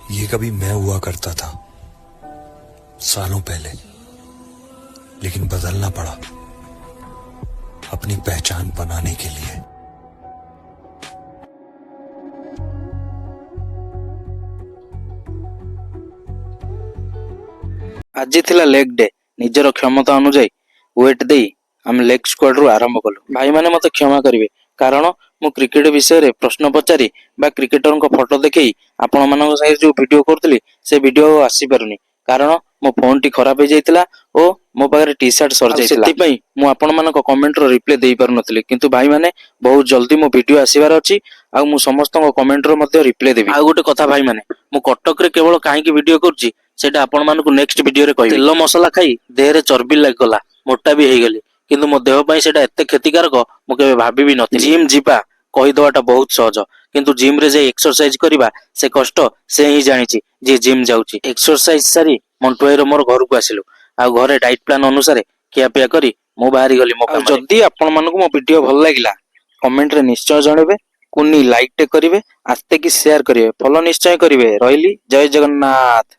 ये कभी मैं हुआ करता था सालों पहले, लेकिन बदलना पड़ा अपनी पहचान बनाने के लिए। आज थिला लेग डे। निजर क्षमता अनुसार वेट दे आम लेग स्क्वाड रु आरंभ कलु। भाई माने मते क्षमा करिवे कारण मु क्रिकेट विषय रे प्रश्न पचारि बा क्रिकेटर को फोटो देखई आपण मानक सहित जो वीडियो करतली से वीडियो आसी पारुनी कारण मो फोन टी खराब हो जाइतिला ओ मो पाखरे टी शर्ट सर जाइतिला। सेति पई मु आपण मानक कमेंट रो रिप्लाई देई पार नथली, किंतु भाई माने बहुत जल्दी मो वीडियो आसीबार अछि आ मु समस्त कमेंट रो मध्ये रिप्लाई देबी। आ गोटे कथा भाई माने मु कटक रे केवल काहे की वीडियो करछि सेटा आपण मानक नेक्स्ट वीडियो रे कहबी। तेल मसला खाई देह रे चर्बी लाग गला, मोटा भी हे गली, किंतु मो देह पई सेटा एते क्षतिकारक मु केबे भाबी भी नथि। जिम जीबा कहि दवाटा बहुत सहज, किंतु जिम रे जे एक्सरसाइज करबा से कष्ट से ही जानिछि जे जिम जाउछि। एक्सरसाइज सारी मंटुआई रो मोर घर को आसिलु आ घरे डाइट प्लान अनुसार खिया पिया करी मु बाहरी गली मो। जदी आपण मानक मो वीडियो भल लागिला कमेंट रे निश्चय जणेबे, कुनी लाइक टे करिवे, आस्ते की शेयर करिवे, फॉलो निश्चय करिवे। रहिली, जय जगन्नाथ।